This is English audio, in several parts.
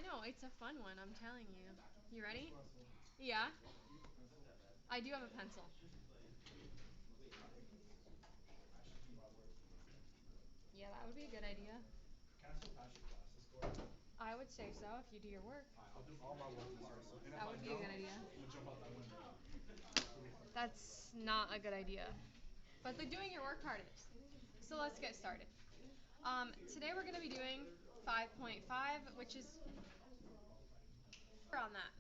I know, it's a fun one, I'm telling you. You ready? Yeah? I do have a pencil. Yeah, that would be a good idea. Can I still pass your glasses, Corey? I would say so if you do your work. Fine, I'll do all my work and start and if That I would be a don't, good idea. I'm gonna jump out that window. That's not a good idea. But the doing your work part is. So let's get started. Today we're going to be doing 5.5, which is on that.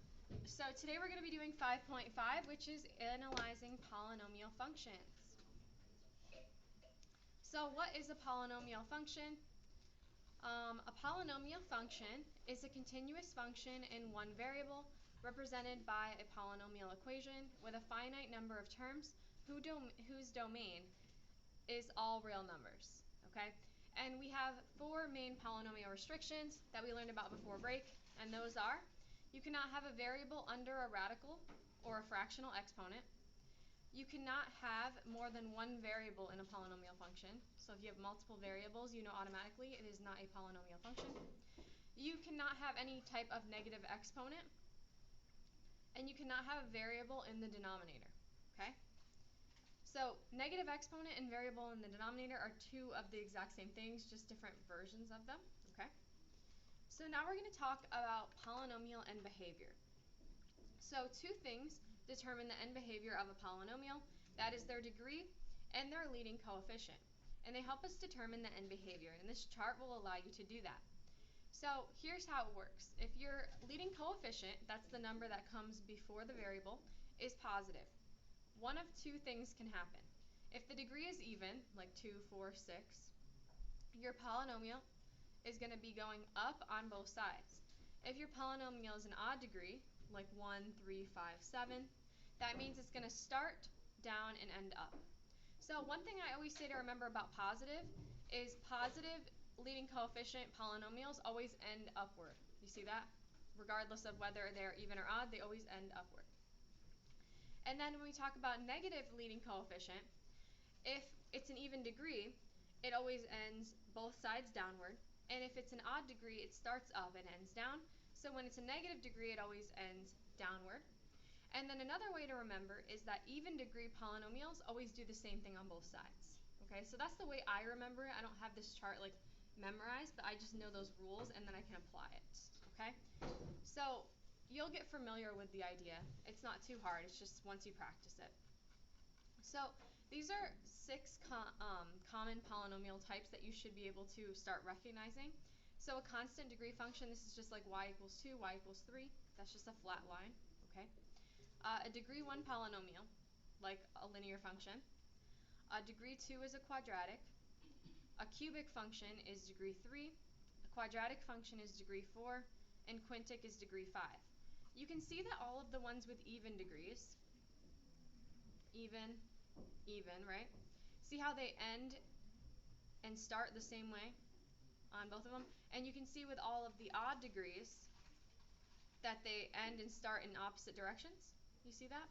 So today we're going to be doing 5.5, which is analyzing polynomial functions. So what is a polynomial function? A polynomial function is a continuous function in one variable represented by a polynomial equation with a finite number of terms whose domain is all real numbers, okay? And we have four main polynomial restrictions that we learned about before break, and those are: you cannot have a variable under a radical or a fractional exponent. You cannot have more than one variable in a polynomial function. So if you have multiple variables, you know automatically it is not a polynomial function. You cannot have any type of negative exponent. And you cannot have a variable in the denominator, okay? So negative exponent and variable in the denominator are two of the exact same things, just different versions of them, okay? So now we're going to talk about polynomial end behavior. So two things determine the end behavior of a polynomial. That is their degree and their leading coefficient. And they help us determine the end behavior. And this chart will allow you to do that. So here's how it works. If your leading coefficient, that's the number that comes before the variable, is positive, one of two things can happen. If the degree is even, like 2, 4, 6, your polynomial is going to be going up on both sides. If your polynomial is an odd degree, like 1, 3, 5, 7, that means it's going to start down and end up. So one thing I always say to remember about positive is positive leading coefficient polynomials always end upward. You see that? Regardless of whether they're even or odd, they always end upward. And then when we talk about negative leading coefficient, if it's an even degree, it always ends both sides downward. And if it's an odd degree, it starts up and ends down. So when it's a negative degree, it always ends downward. And then another way to remember is that even degree polynomials always do the same thing on both sides. Okay, so that's the way I remember it. I don't have this chart like memorized, but I just know those rules and then I can apply it. Okay, so you'll get familiar with the idea. It's not too hard, it's just once you practice it. So these are six common polynomial types that you should be able to start recognizing. So a constant degree function, this is just like y equals 2, y equals 3. That's just a flat line, okay? A degree 1 polynomial, like a linear function. A degree 2 is a quadratic. A cubic function is degree 3. A quadratic function is degree 4. And quintic is degree 5. You can see that all of the ones with even degrees, even, right? See how they end and start the same way on both of them? And you can see with all of the odd degrees that they end and start in opposite directions. You see that?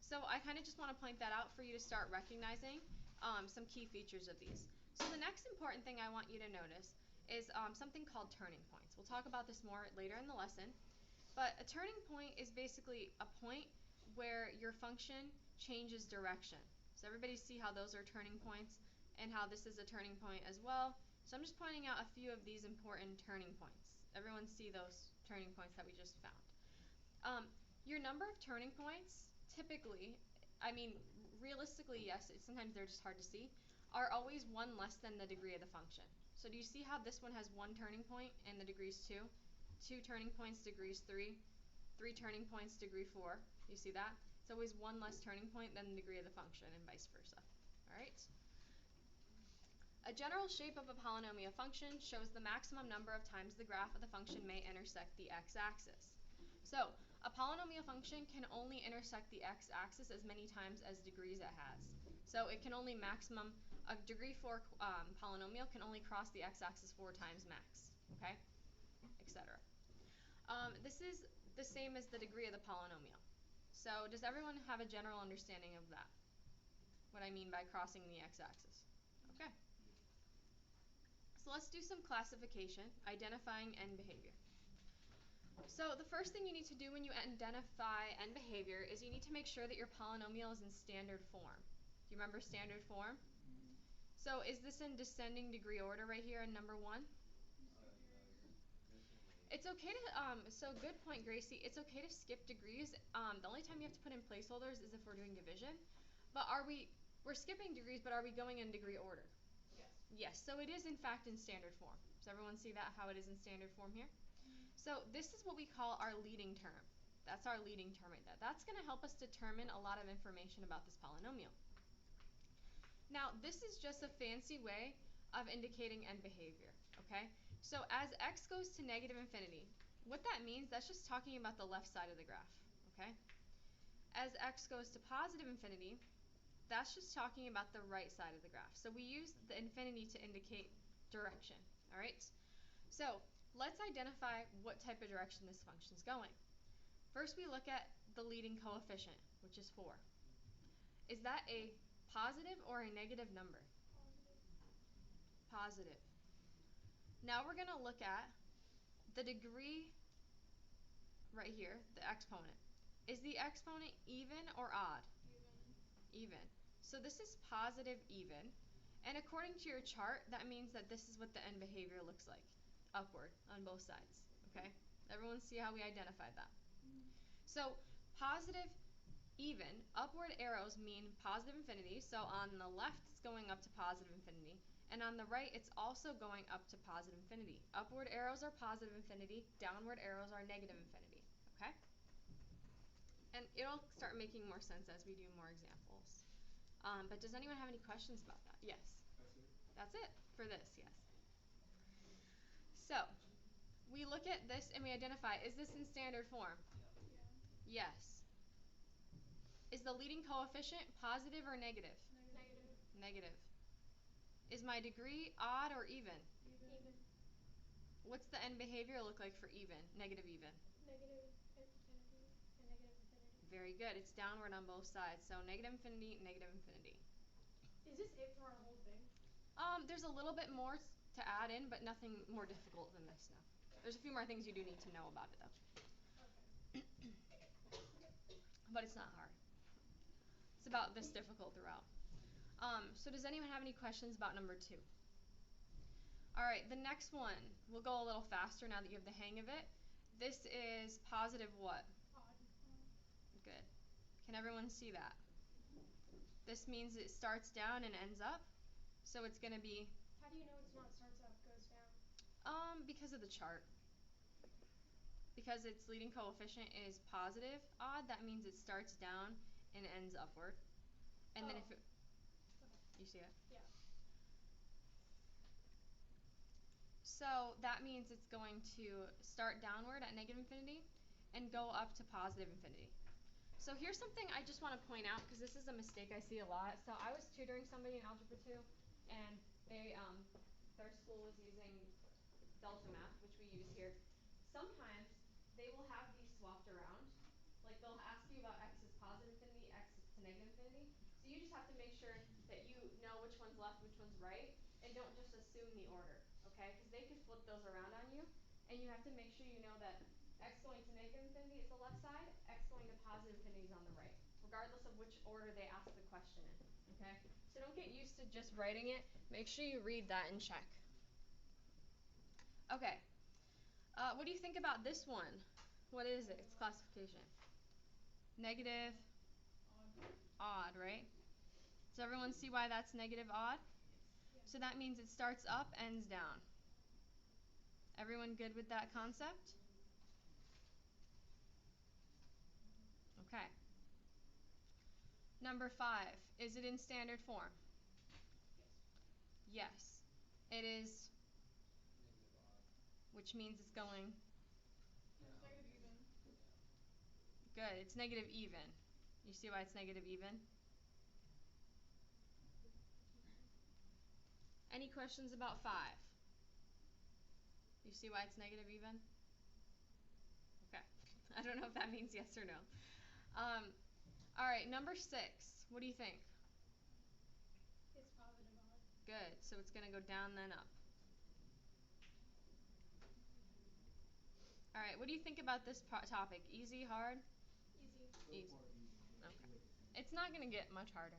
So I kind of just want to point that out for you to start recognizing some key features of these. So the next important thing I want you to notice is something called turning points. We'll talk about this more later in the lesson. But a turning point is basically a point where your function changes direction. So everybody see how those are turning points and how this is a turning point as well. So I'm just pointing out a few of these important turning points. Everyone see those turning points that we just found. Your number of turning points typically, I mean realistically yes, sometimes they're just hard to see, are always one less than the degree of the function. So do you see how this one has one turning point and the degree is 2? 2 turning points, degree is 3. 3 turning points, degree 4. You see that? It's always one less turning point than the degree of the function and vice versa. Alright? A general shape of a polynomial function shows the maximum number of times the graph of the function may intersect the x-axis. So a polynomial function can only intersect the x-axis as many times as degrees it has. So it can only maximum, a degree 4 polynomial can only cross the x-axis 4 times max, okay, etc. This is the same as the degree of the polynomial. So does everyone have a general understanding of that? What I mean by crossing the x-axis? Okay. So let's do some classification, identifying end behavior. So the first thing you need to do when you identify end behavior is you need to make sure that your polynomial is in standard form. Do you remember standard form? So is this in descending degree order right here in number 1? It's okay to, so good point, Gracie. It's okay to skip degrees. The only time you have to put in placeholders is if we're doing division. But we're skipping degrees, but are we going in degree order? Yes. Yes, so it is in fact in standard form. Does everyone see that, how it is in standard form here? So this is what we call our leading term. That's our leading term right there. That's going to help us determine a lot of information about this polynomial. Now, this is just a fancy way of indicating end behavior, okay? So as x goes to negative infinity, what that means, that's just talking about the left side of the graph, okay? As x goes to positive infinity, that's just talking about the right side of the graph. So we use the infinity to indicate direction, all right? So let's identify what type of direction this function is going. First, we look at the leading coefficient, which is 4. Is that a positive or a negative number? Positive. Now we're going to look at the degree right here, the exponent. Is the exponent even or odd? Even. So this is positive even. And according to your chart, that means that this is what the end behavior looks like. Upward on both sides. Okay? Everyone see how we identified that? So positive even, upward arrows mean positive infinity. So on the left, it's going up to positive infinity. And on the right, it's also going up to positive infinity. Upward arrows are positive infinity. Downward arrows are negative infinity. Okay? And it'll start making more sense as we do more examples. But does anyone have any questions about that? Yes? That's it for this, yes. So, we look at this and we identify, is this in standard form? Yeah. Yes. Is the leading coefficient positive or negative? Negative. Negative. Is my degree odd or even? Even. What's the end behavior look like for even, negative even? Negative infinity and negative infinity. Very good. It's downward on both sides. So negative infinity, negative infinity. Is this it for our whole thing? There's a little bit more to add in, but nothing more difficult than this now. There's a few more things you do need to know about it, though. Okay. But it's not hard. It's about this difficult throughout. So does anyone have any questions about number 2? All right, the next one. We'll go a little faster now that you have the hang of it. This is positive what? Odd. Good. Can everyone see that? This means it starts down and ends up. So it's going to be, How do you know it's not starts up, goes down? because of the chart. Because its leading coefficient is positive odd, that means it starts down and ends upward. And then if it, Okay. you see it? Yeah. So that means it's going to start downward at negative infinity and go up to positive infinity. So here's something I just want to point out, because this is a mistake I see a lot. So I was tutoring somebody in Algebra 2, and their school was using Delta Math, which we use here. Sometimes they will have these swapped around. Like they'll ask you about x is positive infinity, x is to negative infinity. So you just have to make sure that you know which one's left, which one's right, and don't just assume the order, okay? Because they could flip those around on you, and you have to make sure you know that x going to negative infinity is the left side, x going to positive infinity is on the right, regardless of which order they ask the question in, okay? So don't get used to just writing it. Make sure you read that and check. Okay. What do you think about this one? What is it? Its classification. Negative, odd, right? Does everyone see why that's negative odd? Yeah. So that means it starts up, ends down. Everyone good with that concept? Okay. Number 5. Is it in standard form? Yes. Yes. It is, which means it's going It's negative even. good. It's negative even. You see why it's negative even? Any questions about 5? You see why it's negative even? Okay. I don't know if that means yes or no. All right, number 6. What do you think? It's positive odd. Good. So it's going to go down then up. All right, what do you think about this topic? Easy, hard? Easy. Easy. Okay. It's not going to get much harder.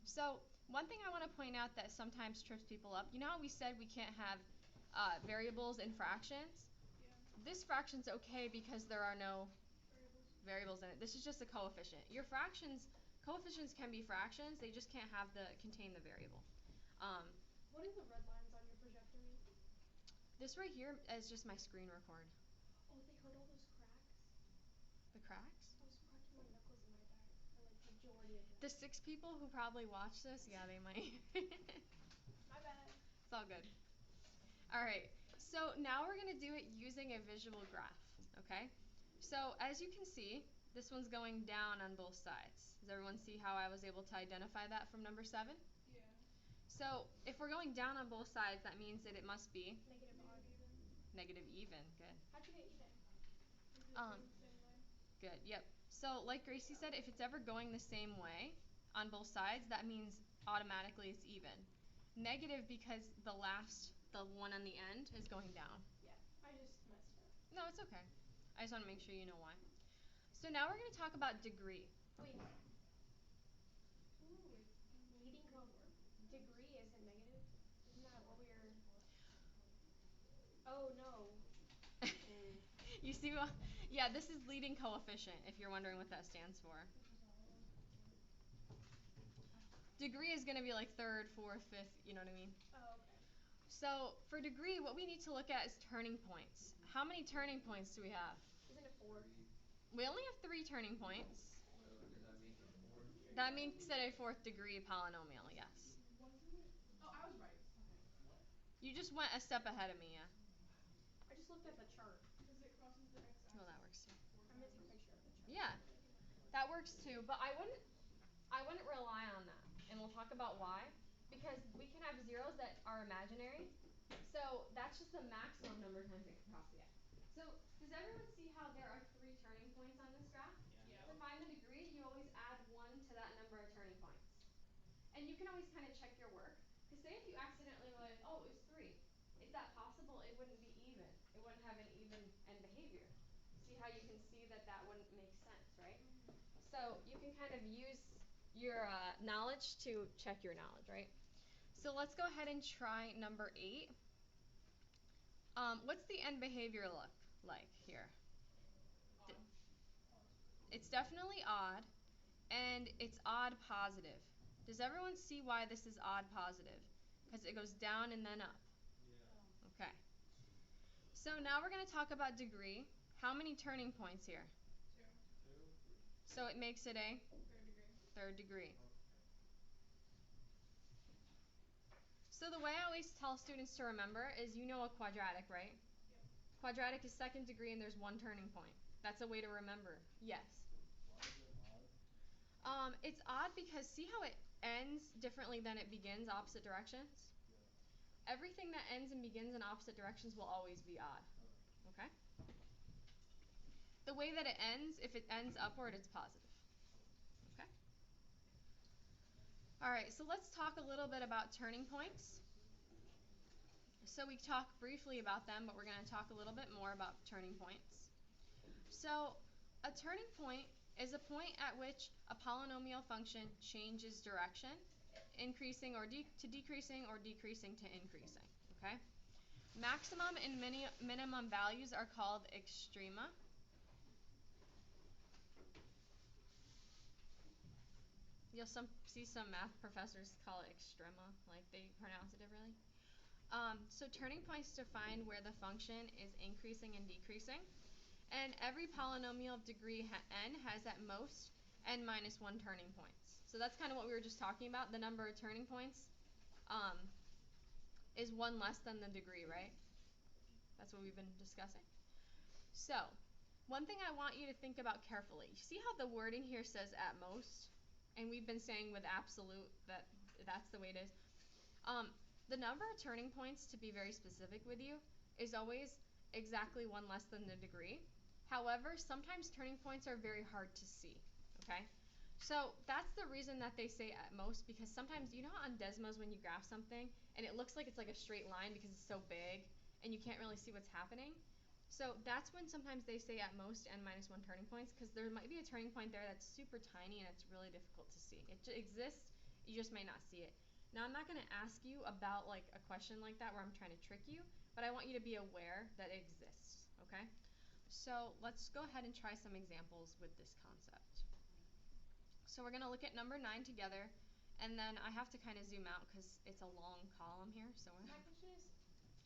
So, one thing I want to point out that sometimes trips people up, you know how we said we can't have variables and fractions? Yeah. This fraction's okay because there are no Variables. variables in it. This is just a coefficient. Your coefficients can be fractions, they just can't contain the variable. What do the red lines on your projector mean? This right here is just my screen record. Oh, they heard all those cracks? The cracks? I was cracking my knuckles in my diet for like majority of The 6 people who probably watch this, yeah, they might. My bad. It's all good. All right, so now we're going to do it using a visual graph, okay? So as you can see, this one's going down on both sides. Does everyone see how I was able to identify that from number 7? Yeah. So if we're going down on both sides, that means that it must be Negative odd. Even. negative even. Good. How'd you get even? Is it Um, going the same way? Good, yep. So like Gracie said, if it's ever going the same way on both sides, that means automatically it's even. Negative because the one on the end, is going down. Yeah. I just messed up. No, it's okay. I just want to make sure you know why. So now we're going to talk about degree. Wait. Ooh, leading degree isn't negative. Isn't that what we were? Oh no. You see what? Yeah, this is leading coefficient, if you're wondering what that stands for. Degree is going to be like third, fourth, fifth, you know what I mean? Oh, okay. So for degree, what we need to look at is turning points. How many turning points do we have? Isn't it 4? We only have 3 turning points. That makes it a 4th degree polynomial, yes. Wasn't it? Oh, I was right. You just went a step ahead of me, yeah. I just looked at the chart. Because it crosses the x-axis. Well, that works too. I'm gonna take a picture of the chart. Yeah, that works too, but I wouldn't rely on that. And we'll talk about why. Because we can have zeros that are imaginary. So that's just the maximum number of times it can cross the x. So does everyone see how there are 3 turning points on this graph? Yeah. To find the degree, you always add 1 to that number of turning points. And you can always kind of check your work. Because say if you accidentally were like, oh, it was 3. Is that possible? It wouldn't be even. It wouldn't have an even end behavior. See how you can see that wouldn't make sense, right? So you can kind of use your knowledge to check your knowledge, right? So let's go ahead and try number 8. What's the end behavior look like here? It's definitely odd, and it's odd positive. Does everyone see why this is odd positive? Because it goes down and then up. Yeah. Okay. So now we're going to talk about degree. How many turning points here? 2. 2, 3. So it makes it a 3rd degree. 3rd degree. So the way I always tell students to remember is you know a quadratic, right? Yep. Quadratic is 2nd degree and there's 1 turning point. That's a way to remember. Yes. Why is it odd? It's odd because see how it ends differently than it begins, opposite directions? Yeah. Everything that ends and begins in opposite directions will always be odd. Okay? The way that it ends, if it ends upward, it's positive. Okay? Alright, so let's talk a little bit about turning points. So we talked briefly about them, but we're going to talk a little bit more about turning points. So a turning point is a point at which a polynomial function changes direction, increasing or to decreasing or decreasing to increasing. Okay? Maximum and minimum values are called extrema. You'll see some math professors call it extrema, like they pronounce it differently. So turning points define where the function is increasing and decreasing. And every polynomial of degree n has at most n minus 1 turning points. So that's kind of what we were just talking about. The number of turning points is 1 less than the degree, right? That's what we've been discussing. So one thing I want you to think about carefully. You see how the wording here says at most? And we've been saying with absolute that's the way it is. The number of turning points, to be very specific with you, is always exactly 1 less than the degree. However, sometimes turning points are very hard to see, okay? So that's the reason that they say at most, because sometimes, you know how on Desmos when you graph something, and it looks like it's like a straight line because it's so big, and you can't really see what's happening? So that's when sometimes they say at most n minus 1 turning points, because there might be a turning point there that's super tiny and it's really difficult to see. It exists, you just may not see it. Now I'm not going to ask you about like a question like that where I'm trying to trick you, but I want you to be aware that it exists, okay? So let's go ahead and try some examples with this concept. So we're going to look at number 9 together, and then I have to kind of zoom out because it's a long column here. So My question is,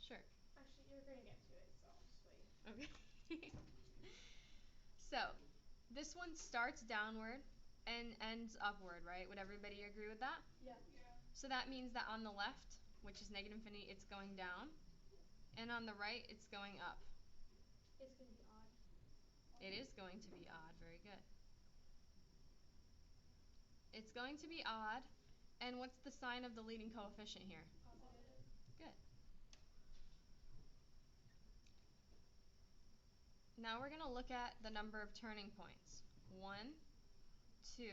sure. actually, you're gonna get to it, so I'll just wait. Okay. So this one starts downward and ends upward, right? Would everybody agree with that? Yeah. Yeah. So that means that on the left, which is negative infinity, it's going down, and on the right, it's going up. It's gonna be odd. It is going to be odd. Very good. It's going to be odd. And what's the sign of the leading coefficient here? Positive. Good. Now we're going to look at the number of turning points. 1, 2,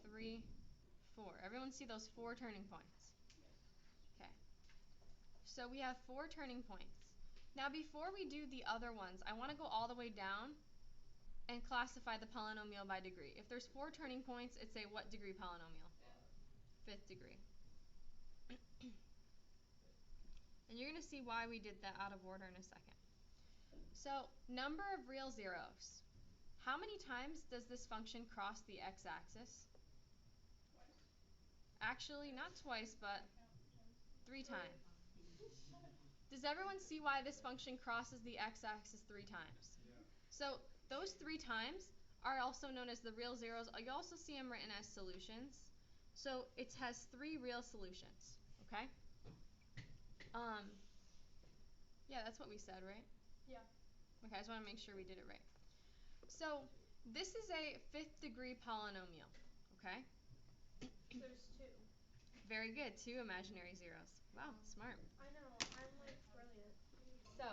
3, 4. Everyone see those 4 turning points? Okay. So we have 4 turning points. Now before we do the other ones, I want to go all the way down and classify the polynomial by degree. If there's 4 turning points, it's a what degree polynomial? Fifth degree. And you're going to see why we did that out of order in a second. So, number of real zeros. How many times does this function cross the x-axis? Twice. Actually, not twice, but Count 3 times. Does everyone see why this function crosses the x-axis 3 times? Yeah. So, those 3 times are also known as the real zeros. You also see them written as solutions. So, it has 3 real solutions, okay? Yeah, that's what we said, right? Yeah. Okay, I just want to make sure we did it right. So, this is a 5th degree polynomial, okay? So there's 2. Very good, 2 imaginary zeros. Wow, smart. I know, I'm like brilliant. So,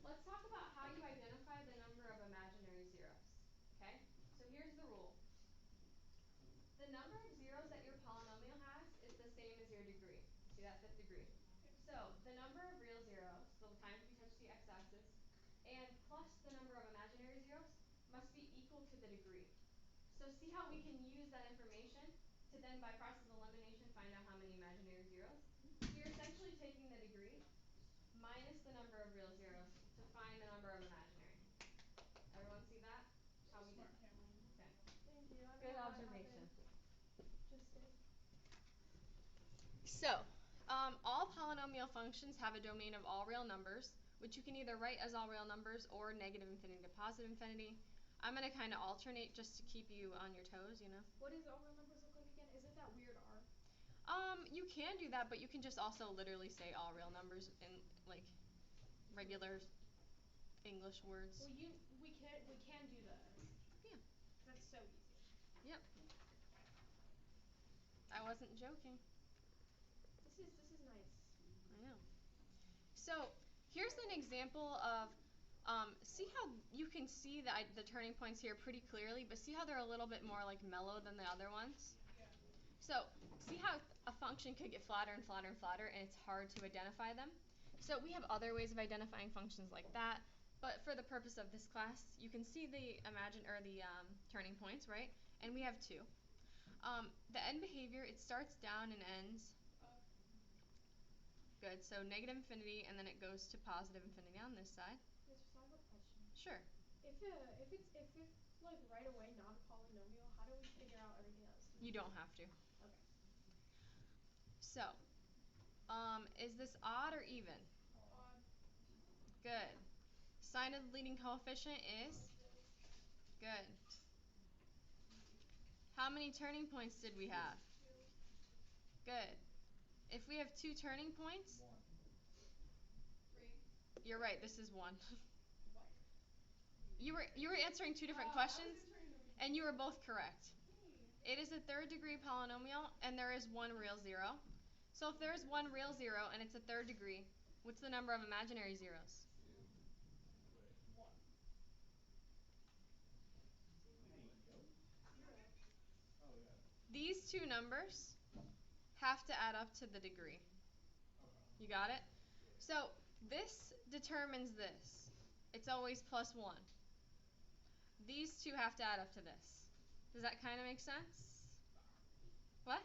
let's talk about how you identify the number of imaginary zeros, okay? So here's the rule. The number of zeros that your polynomial has is the same as your degree. See that 5th degree? So, the number of real zeros, the times we touch the x-axis, and plus the number of imaginary zeros must be equal to the degree. So see how we can use that information to then, by process of elimination, find out how many imaginary zeros? You're essentially taking the degree minus the number of real zeros to find the number of imaginary. Everyone see that? How we did Smart, that? Cameron. Okay. Thank you. I don't Good know how that observation. happened. Just did. So, all polynomial functions have a domain of all real numbers, which you can either write as all real numbers or negative infinity to positive infinity. I'm going to kind of alternate just to keep you on your toes, you know. What does all real numbers look like again? Is it that weird R? You can do that, but you can just also literally say all real numbers in like regular English words. Well, we can do those. Yeah. That's so easy. Yep. I wasn't joking. This is nice. I know. So, here's an example of see how you can see the turning points here pretty clearly, but see how they're a little bit more like mellow than the other ones? Yeah. So, see how a function could get flatter and flatter and flatter and it's hard to identify them? So, we have other ways of identifying functions like that, but for the purpose of this class, you can see the turning points, right? And we have 2. The end behavior, it starts down and ends. Up. Good, so negative infinity and then it goes to positive infinity on this side. Yes, so I have a question. Sure. If it's like right away not a polynomial, how do we figure out everything else? You don't have to. Okay. So, is this odd or even? Odd. Good. Sign of the leading coefficient is? Positive. Good. How many turning points did we have? 2. Good. If we have 2 turning points? 1. 3. You're right, this is 1. What? You were answering 2 different questions, and you were both correct. It is a 3rd degree polynomial, and there is 1 real zero. So if there is 1 real zero and it's a 3rd degree, what's the number of imaginary zeros? 2. Wait. 1. Zero. Oh yeah. These 2 numbers have to add up to the degree. Okay. You got it? So This determines this. It's always plus 1. These two have to add up to this. Does that kind of make sense? What?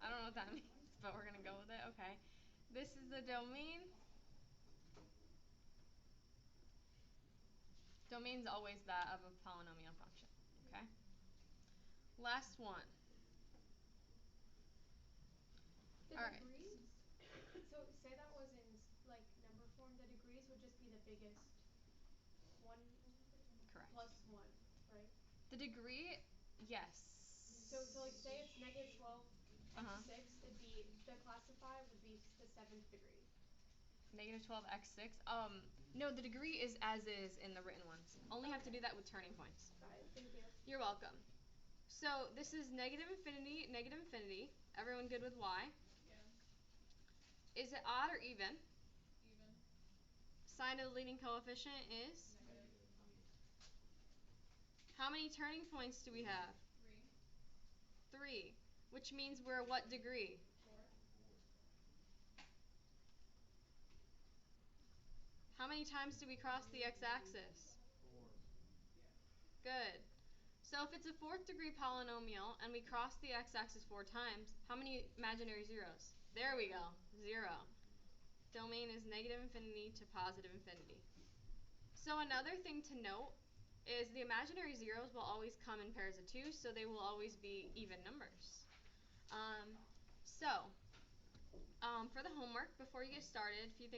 I don't know what that means, but we're going to go with it. Okay. This is the domain. Domain's always that of a polynomial function. Okay? Last one. The All right. degrees, so say that was in like number form, the degrees would just be the biggest one Correct. plus 1, right? The degree, yes. So like say it's negative 12 Uh-huh. x 6, it'd be, the classify would be the 7th degree. Negative 12 x 6. No, the degree is as is in the written ones. Only have to do that with turning points. Got it, thank you. You're welcome. So this is negative infinity, negative infinity. Everyone good with y? Yeah. Is it odd or even? Even. Sign of the leading coefficient is? Negative. How many turning points do we have? 3. 3. Which means we're what degree? 4. How many times do we cross the x-axis? 4. Good. So if it's a 4th degree polynomial and we cross the x-axis 4 times, how many imaginary zeros? There we go. 0. Domain is negative infinity to positive infinity. So another thing to note is the imaginary zeros will always come in pairs of 2, so they will always be even numbers. For the homework, before you get started, a few things